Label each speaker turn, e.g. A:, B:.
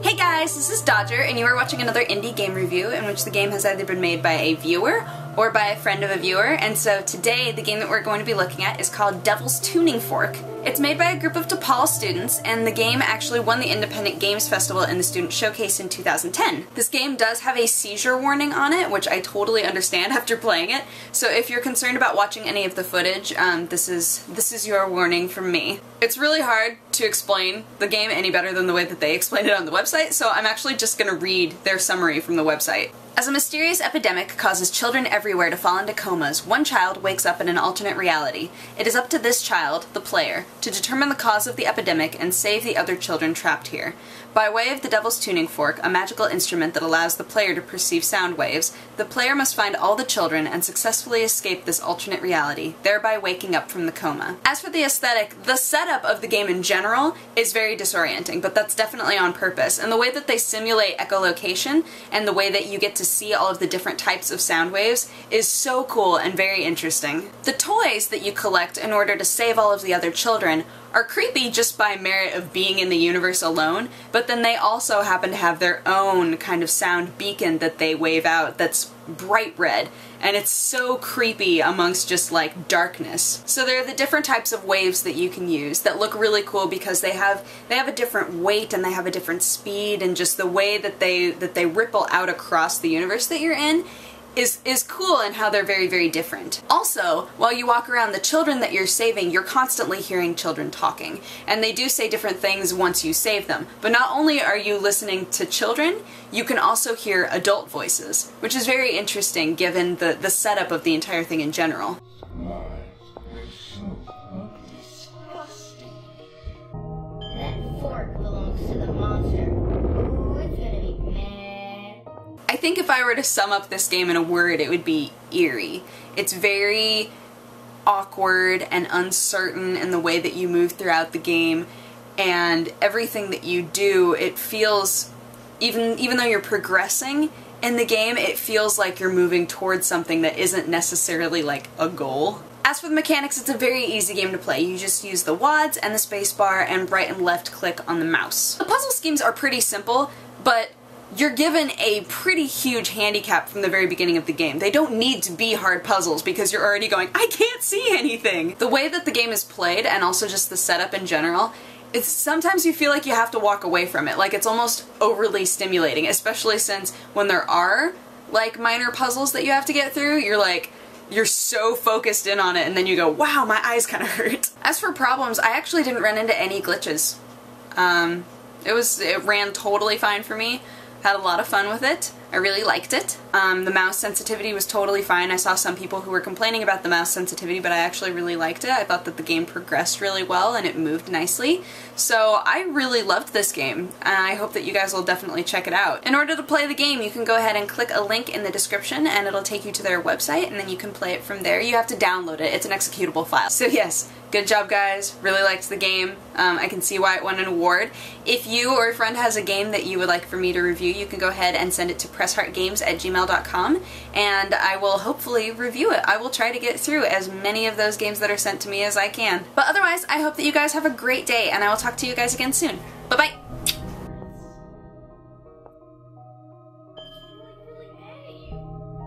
A: Hey guys, this is Dodger, and you are watching another indie game review in which the game has either been made by a viewer or by a friend of a viewer, and so today the game that we're going to be looking at is called Devil's Tuning Fork. It's made by a group of DePaul students, and the game actually won the Independent Games Festival in the Student Showcase in 2010. This game does have a seizure warning on it, which I totally understand after playing it, so if you're concerned about watching any of the footage, this is your warning from me. It's really hard to explain the game any better than the way that they explained it on the website, so I'm actually just going to read their summary from the website. As a mysterious epidemic causes children everywhere to fall into comas, one child wakes up in an alternate reality. It is up to this child, the player, to determine the cause of the epidemic and save the other children trapped here. By way of the Devil's Tuning Fork, a magical instrument that allows the player to perceive sound waves, the player must find all the children and successfully escape this alternate reality, thereby waking up from the coma. As for the aesthetic, the setup of the game in general is very disorienting, but that's definitely on purpose, and the way that they simulate echolocation and the way that you get to see all of the different types of sound waves is so cool and very interesting. The toys that you collect in order to save all of the other children are creepy just by merit of being in the universe alone, but then they also happen to have their own kind of sound beacon that they wave out that's bright red, and it's so creepy amongst just like darkness. So there are the different types of waves that you can use that look really cool because they have a different weight and they have a different speed, and just the way that they ripple out across the universe that you're in is cool in how they're very, very different. Also, while you walk around, the children that you're saving, you're constantly hearing children talking. And they do say different things once you save them. But not only are you listening to children, you can also hear adult voices, which is very interesting given the setup of the entire thing in general.
B: That fork belongs to the monster. Ooh, it's gonna be mad.
A: I think if I were to sum up this game in a word, it would be eerie. It's very awkward and uncertain in the way that you move throughout the game, and everything that you do, it feels, even though you're progressing in the game, it feels like you're moving towards something that isn't necessarily like a goal. As for the mechanics, it's a very easy game to play. You just use the WASD and the spacebar and right and left click on the mouse. The puzzle schemes are pretty simple, but you're given a pretty huge handicap from the very beginning of the game. They don't need to be hard puzzles because you're already going, I can't see anything! The way that the game is played, and also just the setup in general, it's sometimes you feel like you have to walk away from it. Like it's almost overly stimulating, especially since when there are like minor puzzles that you have to get through, you're so focused in on it and then you go, wow, my eyes kind of hurt. As for problems, I actually didn't run into any glitches. It ran totally fine for me. Had a lot of fun with it. I really liked it. The mouse sensitivity was totally fine. I saw some people who were complaining about the mouse sensitivity, but I actually really liked it. I thought that the game progressed really well and it moved nicely. So I really loved this game, and I hope that you guys will definitely check it out. In order to play the game, you can go ahead and click a link in the description and it'll take you to their website, and then you can play it from there. You have to download it. It's an executable file. So yes, good job guys. Really liked the game. I can see why it won an award. If you or a friend has a game that you would like for me to review, you can go ahead and send it to pressheartgames@gmail.com and I will hopefully review it. I will try to get through as many of those games that are sent to me as I can. But otherwise, I hope that you guys have a great day, and I will talk to you guys again soon. Bye-bye!